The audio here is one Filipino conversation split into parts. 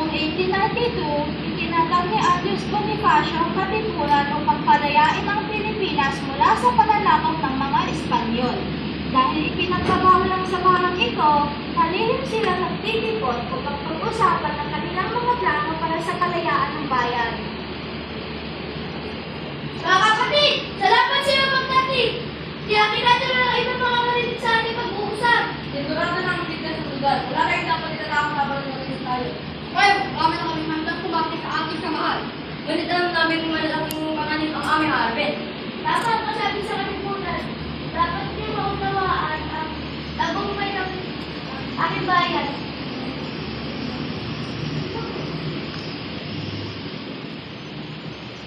Noong 1892, itinatag ni Andres Bonifacio ang katipunan upang palayain ang Pilipinas mula sa pananakop ng mga Espanyol. Dahil ipinagpabawal ang samahan ito, halihim sila nagtitipon upang pag-usapan ang kanilang mga plano para sa kalayaan ng bayan. Mga kapatid, salamat sa iyo magkatid. Kaya kinadala ng ibang mga marinig sa ating pag-uusap. Sigurado na ang tignan sa lugar. Wala kayong dapat itatapang habang naging tayo. Ngayon, kami na kami handang kumapit sa ating samahan. Ngunit alam namin kung malalaking panganib ang aming harapin. Dapat masabi sa kalimutan, dapat niyo maunawaan ang tagumpay ng aking bayan.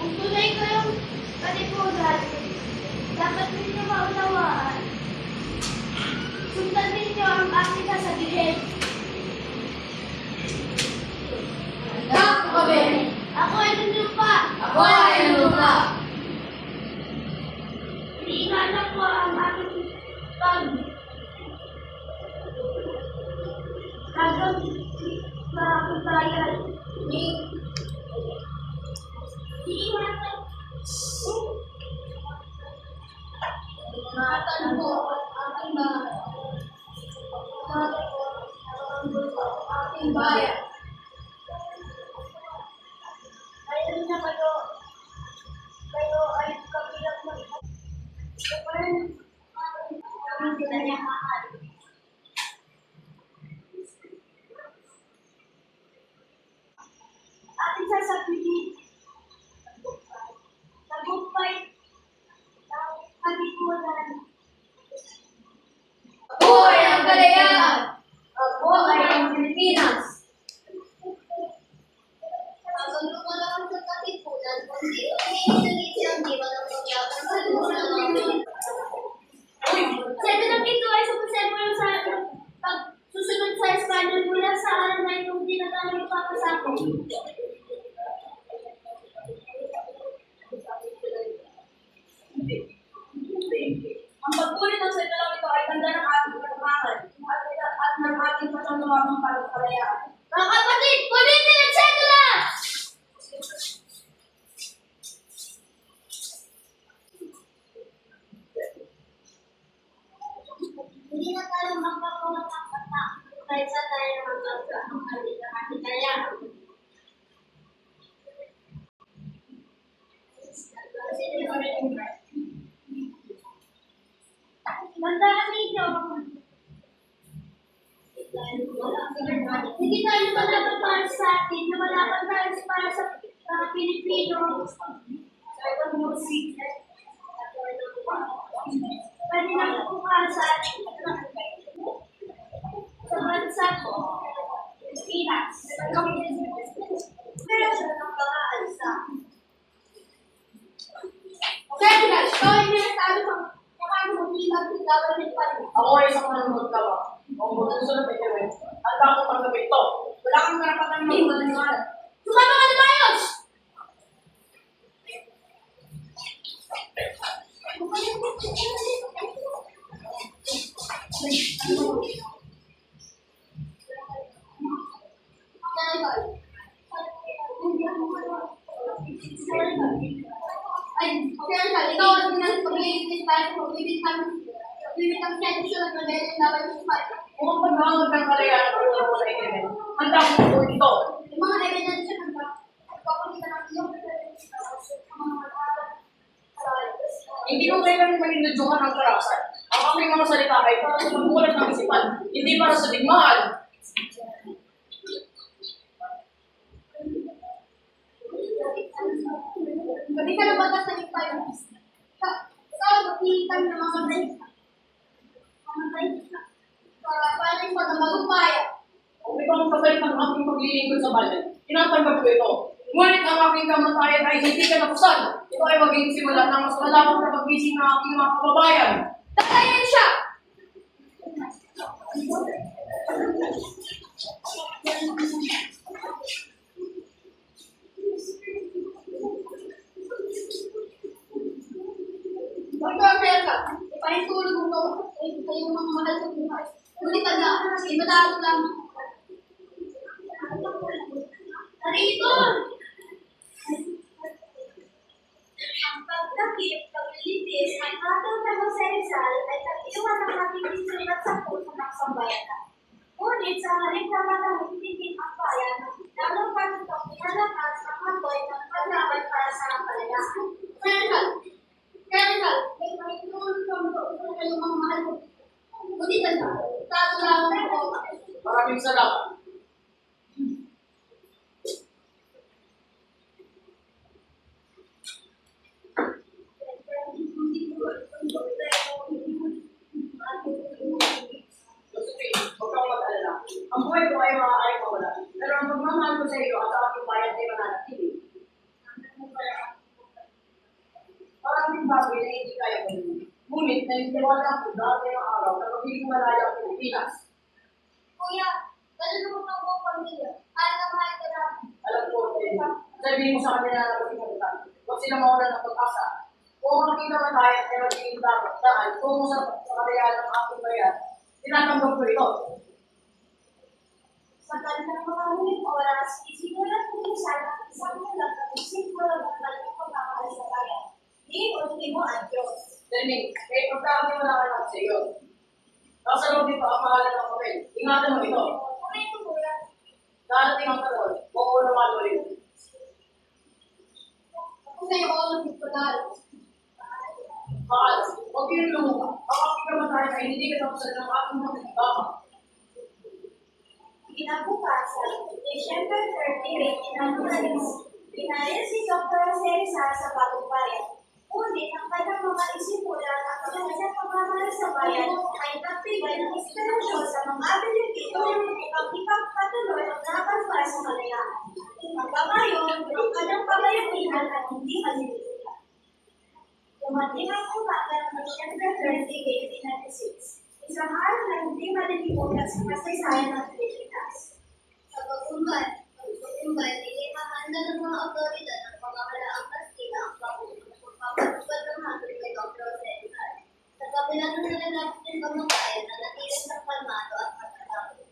Kung tunay ko yung kalimutan, dapat ninyo maunawaan. Sundan ninyo ang aking sasabihin. Ako ay nunlupa. Ako ay lupa. Iniingatan ko ang aking pag hanggang sa aking bayan. Iniingatan ko ang aking bayan. Ayun na kayo ay kabilang ng ang tinanyamaan. Ating sasabihin, tagumpay ng kalimutan. Ako ay ang kalayaan. Ako ay ang Pilipinas. Pagkalumo lang sa katipunan, kundi umiisalisi ang diwa ng pagyakan sa lupa ng mga Sabi ng ito ay sumusemo sa pagsusunod sa Espanyol mula sa araw na itong dinatawag ipapasako. Ang pagkulit ng salitang ito ay tanda ng ating pagmamahal at ng ating pasamtumamang kalayaan. Mga kapatid, kulitin ang sedula! Hindi na tayo magpapagpapata kaysa tayo magpapagpapata ang ating kalayaan. Tandaan ninyo, hindi tayo malaban para sa atin, na malaban tayo para sa mga Pilipino. Pwede na pupukasan sa bansa ko, Pilipinas. Pero siya ng pag-aalsa. Okay, guys, gawin niyo na tayo kung mag-ilag ng government pa rin. Ako ay isang manunod ka ba? Kung magsusunod ay gawin. At bakit paggabi ito? Wala kang karapatan ng magmaniwala. Sumama ka na Mayos! Ay, okay, ikaw ang pag-iitis tayo kung ibig kami sensyon at magiging dapat sa pati. Kung ang paghahangad ng kalayaan at pagkakaroon ay gawin, handa ko po ito. Yung mga ebidensya ng pagpapakita ng iyong Hindi ko kailan maninudyohan ang karasan. Ang aking mga salita ay para sa pagmulat ng isipan, hindi para sa digmaan. Gabi ka na batas ng tayo. Ikaw, magpihitan ng mga para sa magupaya. Kung ikaw ang kapalit ng aking paglilingkod sa bayan, tinatanggap ko ito. Ngunit ang aking kamatayan ay hindi katapusan. Ito ay maging simula ng mas malawak na paggising ng aking mga kababayan. Tatayin siya! Magpapaya ka. Ipahintulog mo ito. Kayo mga mahal sa buhay. Ngunit tandaan, imadalo lang. Dito! Ang pagtakip, paglilitis, at hatol na Jose Rizal ay nag-iwan ng matinding sulat sa puso ng sambayanan. Ngunit sa halip na manahimik ang bayan, lalong patutok pinalakas ang hatoy ng paglaban para sa kalayaan. Colonel, may mahintulong kami doon sa kayong mga mahal ko. Ngunit ang tatularan ko. Maraming salamat. Josephine, huwag kang mag-alala. Ang buhay ko ay maaaring mawala. Pero ang pagmamahal ko sa iyo at sa aking bayan ay mananatili. Maraming bagay na hindi kaya gawin. Ngunit, naniniwala ako dahil ng araw na magiging malaya ang Pilipinas. Kuya, ganun naman ang buong pamilya. Para na mahal ka namin. Alam ko, sabihin mo sa kanila na magiging. Huwag sila mawalan ng pag-asa. Kung makita man tayo ay magiging dapat dahil kung sa kakayahan ng aking bayan, tinatanggap ko ito. Sa kanilang mga huling oras, isinulat ko rin sana ang isang mulat at isinulat ng kanilang pagmamahal sa bayan. Di ultimo ang Diyos. Lenin, may pagkakami mo na anak sa iyo. Nasa loob dito ang mahalan ng papel. Ingatan mo ito. Kung ito kuya, Darating ang panahon, makuulaman mo rin. ako sa'yo ako nagpipulal. Mahal, huwag kayong lumuha. Ang aking kamatayan ay hindi katapusan ng aking mga nagkakama. Kinabukasan, December 30, 1996, pinayas si Dr. Jose Rizal sa Bagong Bayan. Ngunit ang kanyang mga isimulan at ang kanyang pagmamahal sa bayan ay nagbigay ng inspirasyon sa mga Pilipino upang ipagpatuloy ang laban para sa kalayaan. Hanggang ngayon, ang kanyang kabayanihan ay hindi malilimutan. Dumating ang umaga ng December 30, 1896. Isang araw na hindi malilimutan sa kasaysayan ng Pilipinas. Sa pagkumbay, inihahanda ng mga otoridad ng pamahalaang Kastila ang pagpapatupad ng hatol kay Dr. Jose Rizal. Sa kabila ng nalalapit ng kamatayan na natilis ng kalmado at matatapos.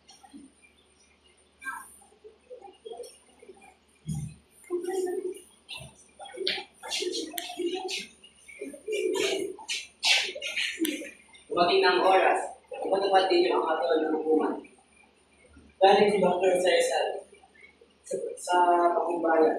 Dumating na ang oras, ipatupad din ang katulad ng hukuman. Galing si Dr. Cesar sa Pakimbayan.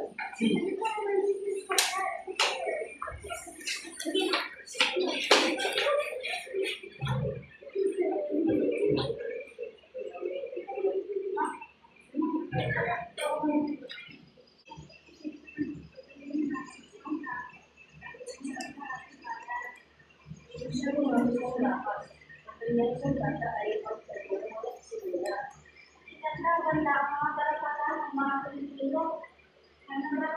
Pinagdaganda ang mga karapatan ng mga Pilipino na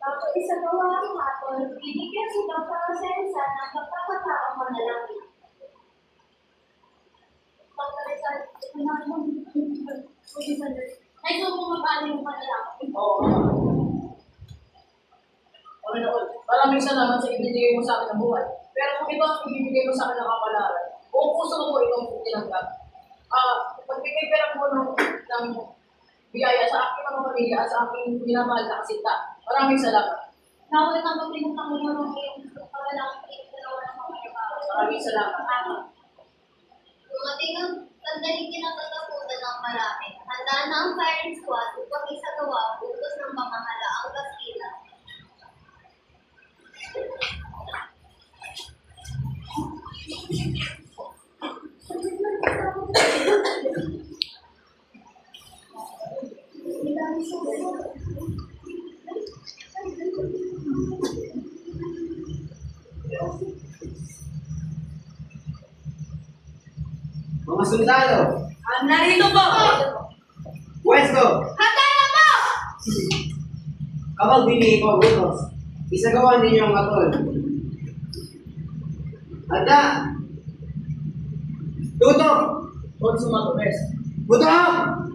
Bago isagawa ang hatol, binigyan si Dr. Jose Rizal ng pagkakataong manalangin. Dr. Rizal, ay so bumabali yung manalangin. Oo. Panginoon, maraming salamat sa ibigay mo sa akin ng buhay. Pero kung ito ang ibibigay mo sa akin ng kapalaran, kung gusto mo itong tinanggap, pagbigay ka lang mo ng biyaya sa aking mga pamilya at sa aking minamahal na kasinta. Maraming salamat. Nawal na magpinutang mo ng iyong pagkakalaki ng dalawa ng mga ibabaw. Maraming salamat. Dumating ang sandaling kinakatakutan ng marami. Handa na ang firing squad upang isagawa ang utos ng pamahala ang Kastila. Mga sundalo, Narito po! pwesto, Handa na po! kapag binigay ko ang utos, isagawa ninyo ang katol. Handa! Tutok! Huwag sumatubes. Butok!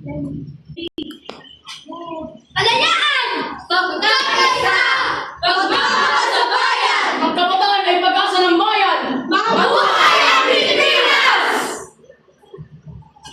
Then,